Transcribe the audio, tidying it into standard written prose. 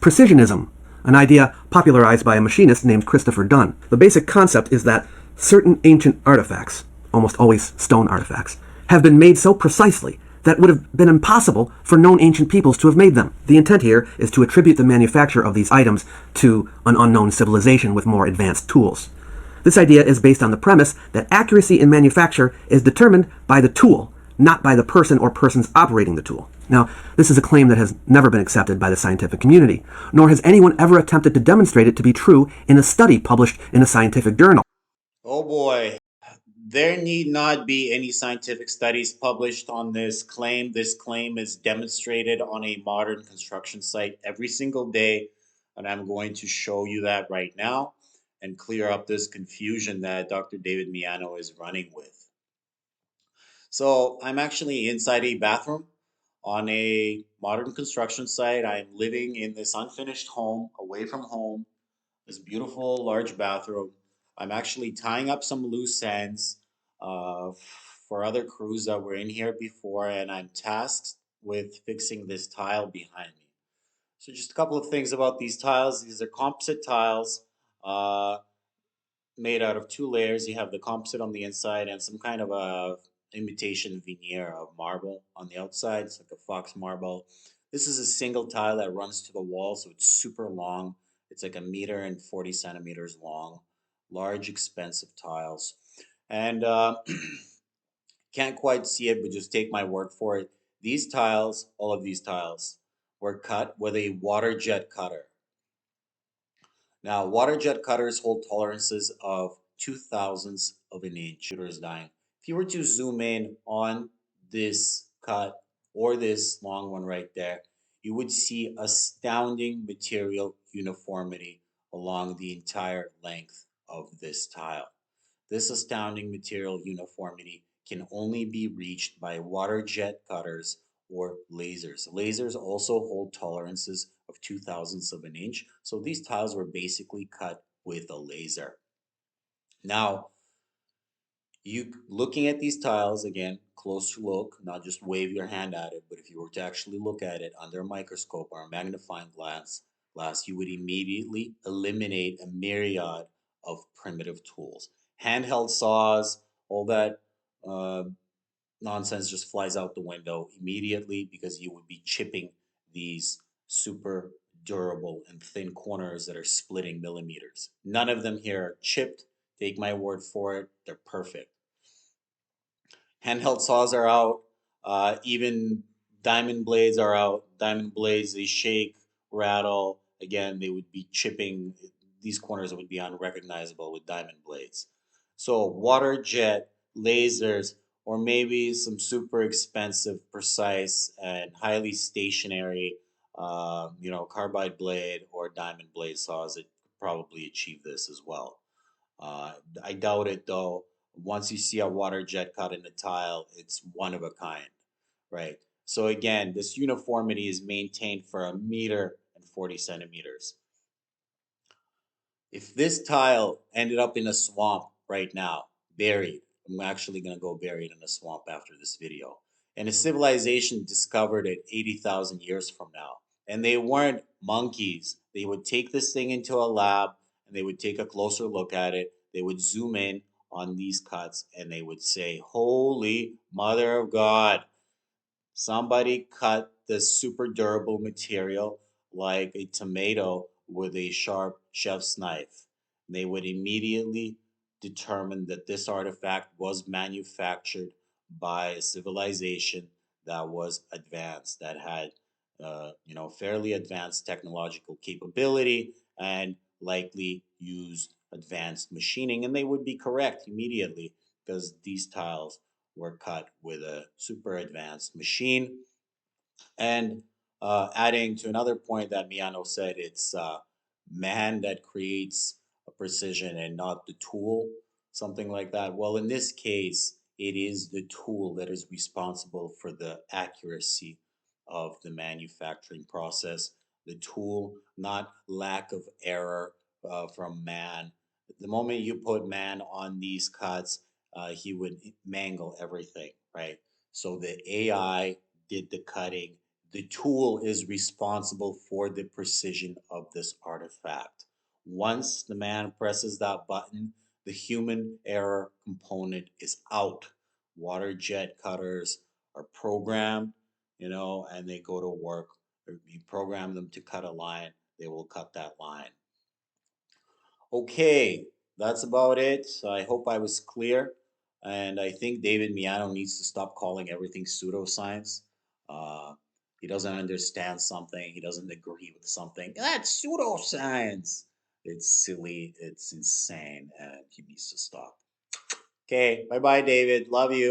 precisionism, an idea popularized by a machinist named Christopher Dunn. The basic concept is that certain ancient artifacts, almost always stone artifacts, have been made so precisely that it would have been impossible for known ancient peoples to have made them. The intent here is to attribute the manufacture of these items to an unknown civilization with more advanced tools. This idea is based on the premise that accuracy in manufacture is determined by the tool, not by the person or persons operating the tool. Now, this is a claim that has never been accepted by the scientific community, nor has anyone ever attempted to demonstrate it to be true in a study published in a scientific journal. Oh boy, there need not be any scientific studies published on this claim. This claim is demonstrated on a modern construction site every single day, and I'm going to show you that right now and clear up this confusion that Dr. David Miano is running with. So, I'm actually inside a bathroom on a modern construction site. I'm living in this unfinished home, away from home, this beautiful large bathroom. I'm actually tying up some loose ends uh, for other crews that were in here before, and I'm tasked with fixing this tile behind me. So, just a couple of things about these tiles. These are composite tiles uh, made out of two layers. You have the composite on the inside and some kind of a imitation veneer of marble on the outside. It's like a fox marble. This is a single tile that runs to the wall, so it's super long. It's like 1 meter and 40 centimeters long. Large, expensive tiles. And can't quite see it, but just take my word for it. These tiles, all of these tiles, were cut with a water jet cutter. Now, water jet cutters hold tolerances of 2 thousandths of an inch. Is dying. If you were to zoom in on this cut or this long one right there, you would see astounding material uniformity along the entire length of this tile. This astounding material uniformity can only be reached by water jet cutters or lasers. Lasers also hold tolerances of 2 thousandths of an inch, so these tiles were basically cut with a laser. Now, you looking at these tiles again, closer look, not just wave your hand at it, but if you were to actually look at it under a microscope or a magnifying glass, you would immediately eliminate a myriad of primitive tools. Handheld saws, all that uh, nonsense just flies out the window immediately because you would be chipping these super durable and thin corners that are splitting millimeters. None of them here are chipped. Take my word for it, they're perfect. Handheld saws are out. Even diamond blades are out. Diamond blades, they shake, rattle. Again, they would be chipping. These corners would be unrecognizable with diamond blades. So, water jet, lasers, or maybe some super expensive, precise, and highly stationary, carbide blade or diamond blade saws that could probably achieve this as well. Uh, I doubt it though. Once you see a water jet cut in a tile, it's one of a kind, right? So again, this uniformity is maintained for 1 meter and 40 centimeters. If this tile ended up in a swamp right now, buried, I'm actually going to go buried in a swamp after this video, and a civilization discovered it 80,000 years from now, and they weren't monkeys, they would take this thing into a lab and they would take a closer look at it. They would zoom in on these cuts and they would say, Holy Mother of God, somebody cut this super durable material like a tomato with a sharp chef's knife. They would immediately determine that this artifact was manufactured by a civilization that was advanced, that had, fairly advanced technological capability and likely used advanced machining. And they would be correct immediately because these tiles were cut with a super advanced machine. And adding to another point that Miano said, it's man that creates a precision and not the tool, something like that. Well, in this case, it is the tool that is responsible for the accuracy of the manufacturing process. The tool, not lack of error from man. The moment you put man on these cuts, he would mangle everything, right? So the AI did the cutting, The tool is responsible for the precision of this artifact. Once the man presses that button, the human error component is out. Water jet cutters are programmed, and they go to work. You program them to cut a line, they will cut that line. Okay, that's about it. So I hope I was clear. And I think David Miano needs to stop calling everything pseudoscience. Uh, he doesn't understand something, he doesn't agree with something. That's pseudoscience. It's silly, it's insane, and he needs to stop. Okay, bye bye, David. Love you.